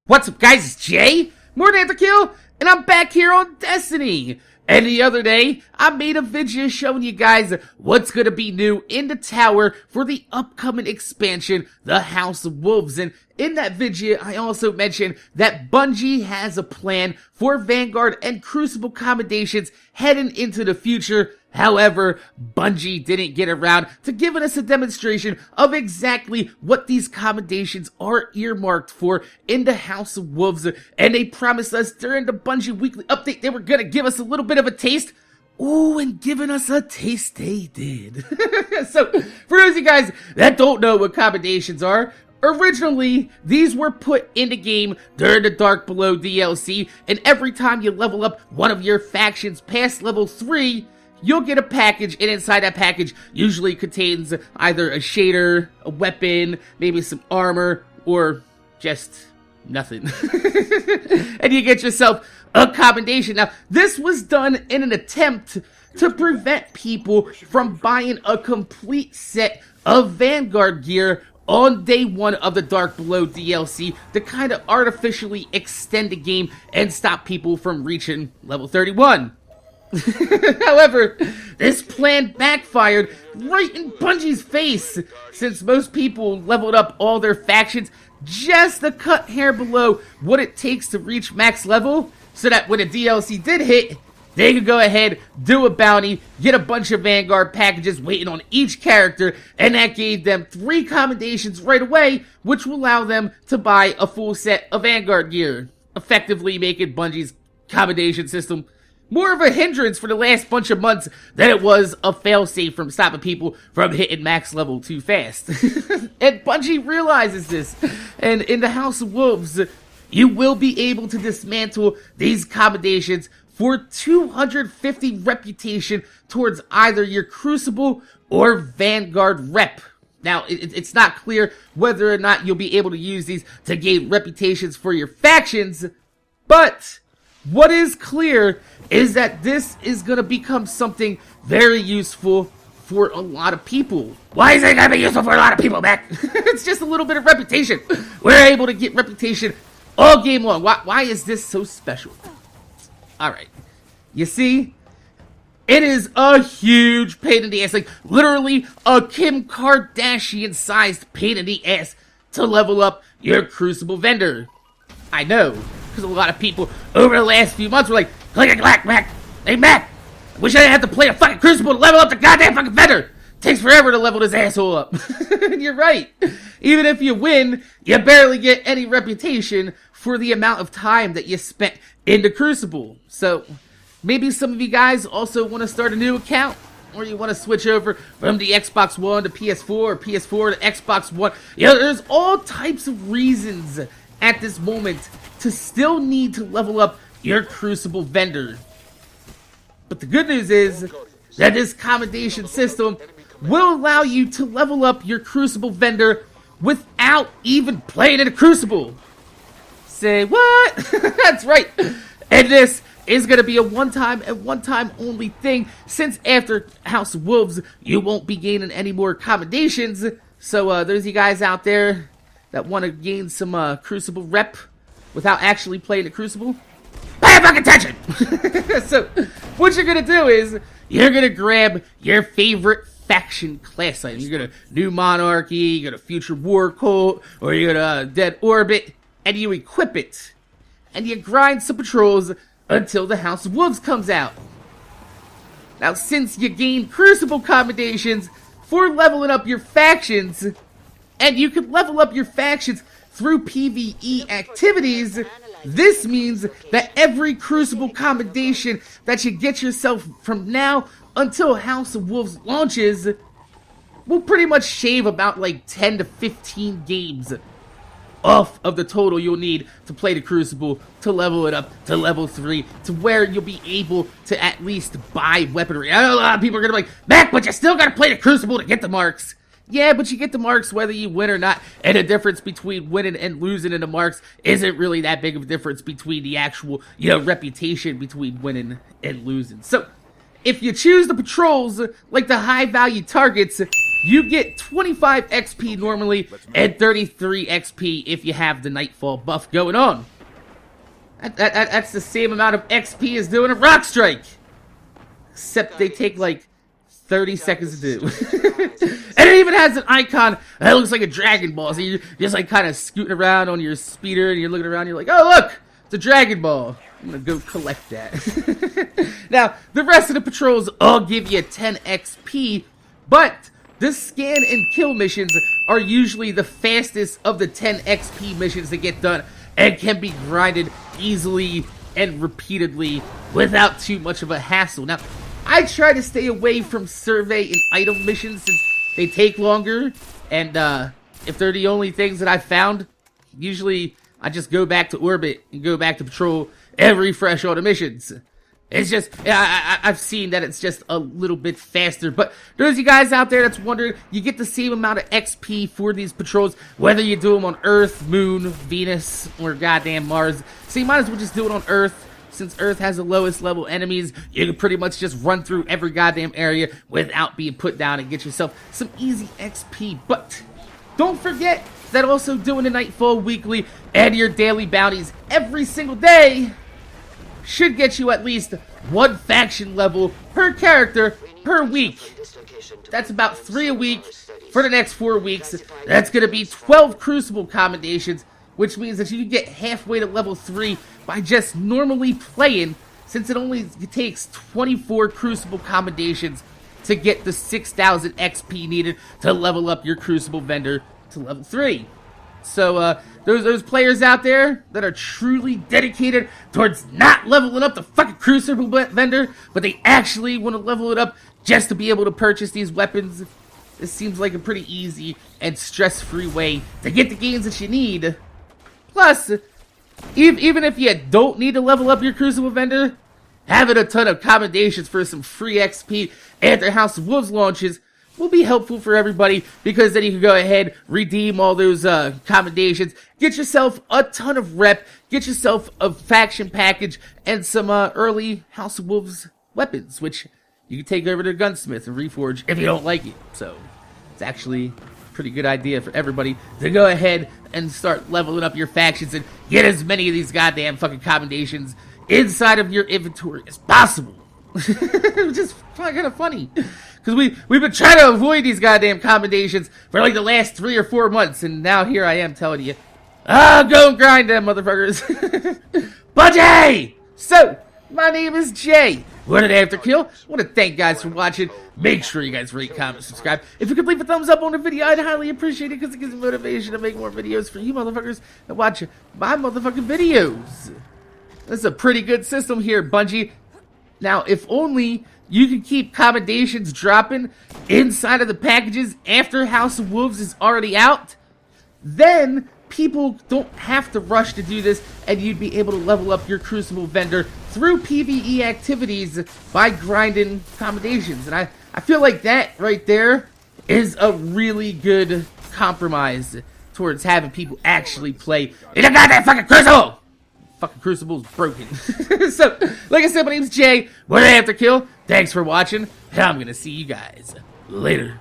What's up, guys? It's Jay, MorninAfterKill, and I'm back here on Destiny. And the other day, I made a video showing you guys what's gonna be new in the tower for the upcoming expansion, the House of Wolves. And in that video, I also mentioned that Bungie has a plan for Vanguard and Crucible Commendations heading into the future. However, Bungie didn't get around to giving us a demonstration of exactly what these commendations are earmarked for in the House of Wolves, and they promised us during the Bungie weekly update they were gonna give us a little bit of a taste. Ooh, and giving us a taste they did. So, for those of you guys that don't know what commendations are, originally, these were put in the game during the Dark Below DLC, and every time you level up one of your factions past level 3, you'll get a package, and inside that package usually contains either a shader, a weapon, maybe some armor, or just nothing. And you get yourself a commendation. Now, this was done in an attempt to prevent people from buying a complete set of Vanguard gear on day 1 of the Dark Below DLC to kind of artificially extend the game and stop people from reaching level 31. However, this plan backfired right in Bungie's face, since most people leveled up all their factions just a cut hair below what it takes to reach max level, so that when the DLC did hit, they could go ahead, do a bounty, get a bunch of Vanguard packages waiting on each character, and that gave them 3 commendations right away, which will allow them to buy a full set of Vanguard gear, effectively making Bungie's commendation system more of a hindrance for the last bunch of months than it was a failsafe from stopping people from hitting max level too fast. And Bungie realizes this, and in the House of Wolves, you will be able to dismantle these commendations for 250 reputation towards either your Crucible or Vanguard rep. Now, it's not clear whether or not you'll be able to use these to gain reputations for your factions, but what is clear is that this is going to become something very useful for a lot of people. Why is it going to be useful for a lot of people, Mac? It's just a little bit of reputation. We're able to get reputation all game long. Why is this so special? Alright. You see, it is a huge pain in the ass. Like, literally a Kim Kardashian-sized pain in the ass to level up your Crucible vendor. I know, because a lot of people over the last few months were like, click, Mac. Hey, Mac, I wish I didn't have to play a fucking Crucible to level up the goddamn fucking vendor. Takes forever to level this asshole up. And you're right. Even if you win, you barely get any reputation for the amount of time that you spent in the Crucible. So, maybe some of you guys also want to start a new account, or you want to switch over from the Xbox One to PS4, or PS4 to Xbox One. You know, there's all types of reasons at this moment to still need to level up your Crucible vendor. But the good news is that this commendation system will allow you to level up your Crucible vendor without even playing in a Crucible. Say what? That's right. And this is going to be a one-time and one-time only thing, since after House of Wolves, you won't be gaining any more commendations. So there's you guys out there that want to gain some Crucible rep without actually playing the Crucible, pay fucking attention! So, what you're gonna do is, you're gonna grab your favorite faction class item. You're gonna New Monarchy, you're gonna Future War Cult, or you're gonna Dead Orbit, and you equip it. And you grind some patrols until the House of Wolves comes out. Now, since you gain Crucible commendations for leveling up your factions, and you can level up your factions through PVE activities, this means that every Crucible commendation that you get yourself from now until House of Wolves launches will pretty much shave about like 10 to 15 games off of the total you'll need to play the Crucible, to level it up to level 3, to where you'll be able to at least buy weaponry. I know a lot of people are going to be like, Mac, but you still got to play the Crucible to get the marks. Yeah, but you get the marks whether you win or not, and the difference between winning and losing in the marks isn't really that big of a difference between the actual, reputation between winning and losing. So, if you choose the patrols, like the high-value targets, you get 25 XP normally and 33 XP if you have the Nightfall buff going on. That's the same amount of XP as doing a Rock Strike. Except they take like 30 seconds to do. And it even has an icon that looks like a Dragon Ball. So you're just like kind of scooting around on your speeder and you're looking around and you're like, oh look, it's a Dragon Ball. I'm gonna go collect that. Now, the rest of the patrols all give you 10 XP, but the scan and kill missions are usually the fastest of the 10 XP missions that get done and can be grinded easily and repeatedly without too much of a hassle. Now, I try to stay away from survey and item missions since they take longer, and if they're the only things that I found, usually I just go back to orbit and go back to patrol and refresh all the missions. It's just, I've seen that it's just a little bit faster. But those of you guys out there that's wondering, you get the same amount of XP for these patrols, whether you do them on Earth, Moon, Venus, or goddamn Mars. So you might as well just do it on Earth. Since Earth has the lowest level enemies, you can pretty much just run through every goddamn area without being put down and get yourself some easy XP. But don't forget that also doing the Nightfall weekly and your daily bounties every single day should get you at least one faction level per character per week. That's about 3 a week for the next 4 weeks. That's going to be 12 Crucible Commendations, which means that you can get halfway to level 3 by just normally playing, since it only takes 24 Crucible Commendations to get the 6,000 XP needed to level up your Crucible vendor to level 3. So, those players out there that are truly dedicated towards not leveling up the fucking Crucible vendor, but they actually want to level it up just to be able to purchase these weapons, this seems like a pretty easy and stress-free way to get the gains that you need. Plus, even if you don't need to level up your Crucible vendor, having a ton of commendations for some free XP after House of Wolves launches will be helpful for everybody, because then you can go ahead, redeem all those commendations, get yourself a ton of rep, get yourself a faction package, and some early House of Wolves weapons, which you can take over to Gunsmith and reforge if you don't like it. So, it's actually pretty good idea for everybody to go ahead and start leveling up your factions and get as many of these goddamn fucking commendations inside of your inventory as possible. Which is kind of funny, because we've been trying to avoid these goddamn commendations for like the last 3 or 4 months, and now here I am telling you, go and grind them, motherfuckers. But hey, so my name is Jay. MorninAfterKill. I want to thank you guys for watching. Make sure you guys rate, comment, subscribe. If you could leave a thumbs up on the video, I'd highly appreciate it, because it gives me motivation to make more videos for you motherfuckers and watch my motherfucking videos. This is a pretty good system here, Bungie. Now, if only you could keep commendations dropping inside of the packages after House of Wolves is already out, then people don't have to rush to do this, and you'd be able to level up your Crucible vendor through PVE activities by grinding commendations. And I feel like that right there is a really good compromise towards having people actually play in a goddamn fucking Crucible! Fucking Crucible's broken. So, like I said, my name's Jay. MorninAfterKill. Thanks for watching, and I'm gonna see you guys later.